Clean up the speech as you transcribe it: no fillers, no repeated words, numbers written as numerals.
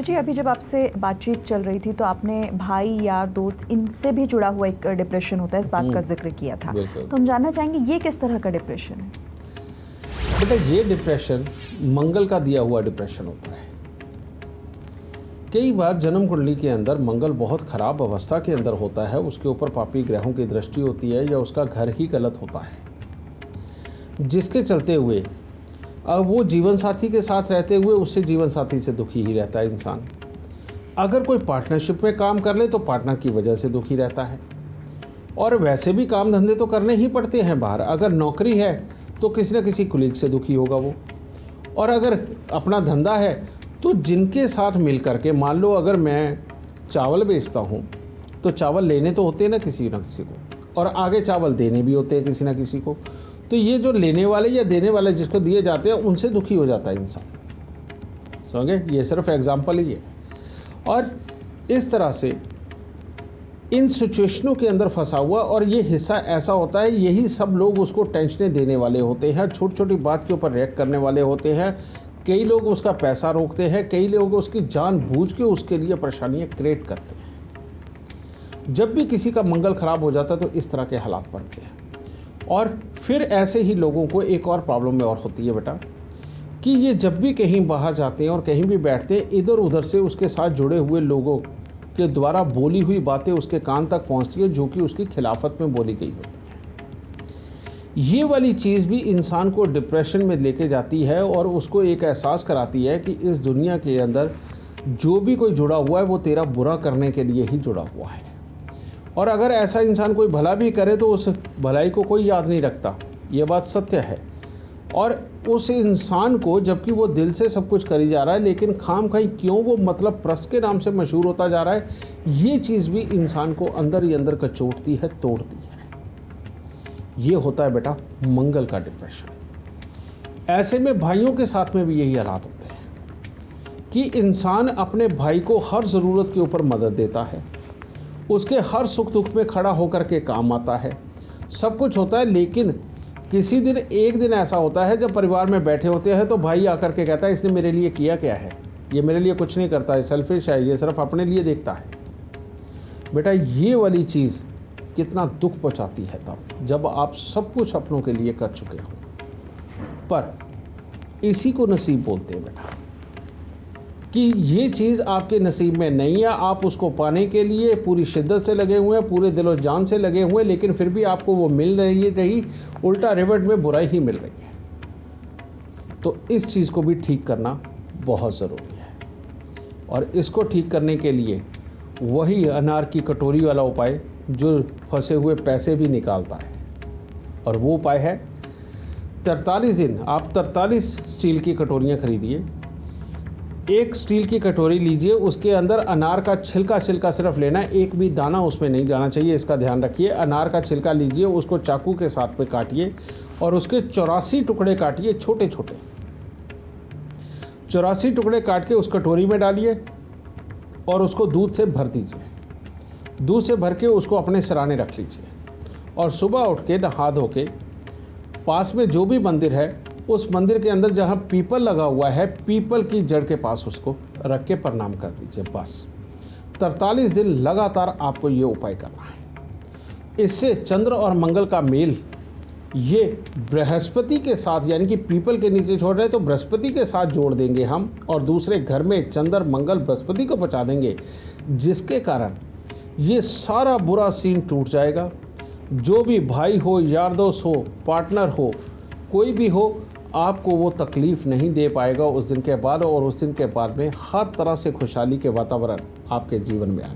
गुरुजी, अभी जब आपसे बातचीत चल रही थी तो आपने भाई, यार, दोस्त, इनसे भी जुड़ा हुआ एक डिप्रेशन होता है, इस बात का जिक्र किया था। तो हम जानना चाहेंगे ये किस तरह का डिप्रेशन है? बेटा, ये डिप्रेशन मंगल का दिया हुआ डिप्रेशन होता है। कई बार जन्म कुंडली के अंदर मंगल बहुत ख़राब अवस्था के अंदर होता है, उसके ऊपर पापी ग्रहों की दृष्टि होती है या उसका घर ही गलत होता है, जिसके चलते हुए अब वो जीवन साथी के साथ रहते हुए उससे जीवन साथी से दुखी ही रहता है इंसान। अगर कोई पार्टनरशिप में काम कर ले तो पार्टनर की वजह से दुखी रहता है, और वैसे भी काम धंधे तो करने ही पड़ते हैं बाहर। अगर नौकरी है तो किसी न किसी कुलीग से दुखी होगा वो, और अगर अपना धंधा है तो जिनके साथ मिल करके, मान लो अगर मैं चावल बेचता हूँ तो चावल लेने तो होते हैं ना किसी को, और आगे चावल देने भी होते हैं किसी न किसी को। तो ये जो लेने वाले या देने वाले जिसको दिए जाते हैं उनसे दुखी हो जाता है इंसान। समझे? ये सिर्फ एग्जाम्पल ही है। और इस तरह से इन सिचुएशनों के अंदर फंसा हुआ, और ये हिस्सा ऐसा होता है, यही सब लोग उसको टेंशनें देने वाले होते हैं, छोटी छोटी बात के ऊपर रिएक्ट करने वाले होते हैं। कई लोग उसका पैसा रोकते हैं, कई लोग उसकी जानबूझ के उसके लिए परेशानियां क्रिएट करते हैं। जब भी किसी का मंगल खराब हो जाता है तो इस तरह के हालात बनते हैं। और फिर ऐसे ही लोगों को एक और प्रॉब्लम में और होती है बेटा, कि ये जब भी कहीं बाहर जाते हैं और कहीं भी बैठते हैं, इधर उधर से उसके साथ जुड़े हुए लोगों के द्वारा बोली हुई बातें उसके कान तक पहुंचती है, जो कि उसकी खिलाफत में बोली गई होती है। ये वाली चीज़ भी इंसान को डिप्रेशन में लेके जाती है और उसको एक एहसास कराती है कि इस दुनिया के अंदर जो भी कोई जुड़ा हुआ है वो तेरा बुरा करने के लिए ही जुड़ा हुआ है। और अगर ऐसा इंसान कोई भला भी करे तो उस भलाई को कोई याद नहीं रखता, ये बात सत्य है। और उस इंसान को, जबकि वो दिल से सब कुछ करी जा रहा है, लेकिन खाम खाई क्यों वो मतलब प्रस के नाम से मशहूर होता जा रहा है, ये चीज़ भी इंसान को अंदर ही अंदर कचोटती है, तोड़ती है। ये होता है बेटा मंगल का डिप्रेशन। ऐसे में भाइयों के साथ में भी यही हालात होते हैं कि इंसान अपने भाई को हर ज़रूरत के ऊपर मदद देता है, उसके हर सुख दुख में खड़ा होकर के काम आता है, सब कुछ होता है। लेकिन किसी दिन, एक दिन ऐसा होता है जब परिवार में बैठे होते हैं तो भाई आकर के कहता है इसने मेरे लिए किया क्या है, ये मेरे लिए कुछ नहीं करता है, सेल्फिश है, ये सिर्फ अपने लिए देखता है। बेटा, ये वाली चीज़ कितना दुख पहुंचाती है तब जब आप सब कुछ अपनों के लिए कर चुके हो। पर इसी को नसीब बोलते हैं बेटा, कि ये चीज़ आपके नसीब में नहीं है, आप उसको पाने के लिए पूरी शिद्दत से लगे हुए हैं, पूरे दिलो जान से लगे हुए हैं, लेकिन फिर भी आपको वो मिल रही, उल्टा रिवर्ट में बुराई ही मिल रही है। तो इस चीज़ को भी ठीक करना बहुत ज़रूरी है, और इसको ठीक करने के लिए वही अनार की कटोरी वाला उपाय जो फंसे हुए पैसे भी निकालता है, और वो उपाय है 43 दिन आप 43 स्टील की कटोरियाँ खरीदिए। एक स्टील की कटोरी लीजिए, उसके अंदर अनार का छिलका सिर्फ लेना है, एक भी दाना उसमें नहीं जाना चाहिए, इसका ध्यान रखिए। अनार का छिलका लीजिए, उसको चाकू के साथ में काटिए और उसके 84 टुकड़े काटिए, छोटे छोटे 84 टुकड़े काट के उस कटोरी में डालिए और उसको दूध से भर दीजिए। दूध से भर के उसको अपने सिराने रख लीजिए, और सुबह उठ के नहा धो के पास में जो भी मंदिर है उस मंदिर के अंदर जहाँ पीपल लगा हुआ है, पीपल की जड़ के पास उसको रख के प्रणाम कर दीजिए। बस 43 दिन लगातार आपको ये उपाय करना है। इससे चंद्र और मंगल का मेल ये बृहस्पति के साथ, यानी कि पीपल के नीचे छोड़ रहे तो बृहस्पति के साथ जोड़ देंगे हम, और दूसरे घर में चंद्र मंगल बृहस्पति को बचा देंगे, जिसके कारण ये सारा बुरा सीन टूट जाएगा। जो भी भाई हो, यार दोस्त हो, पार्टनर हो, कोई भी हो, आपको वो तकलीफ़ नहीं दे पाएगा उस दिन के बाद, और उस दिन के बाद में हर तरह से खुशहाली के वातावरण आपके जीवन में आए।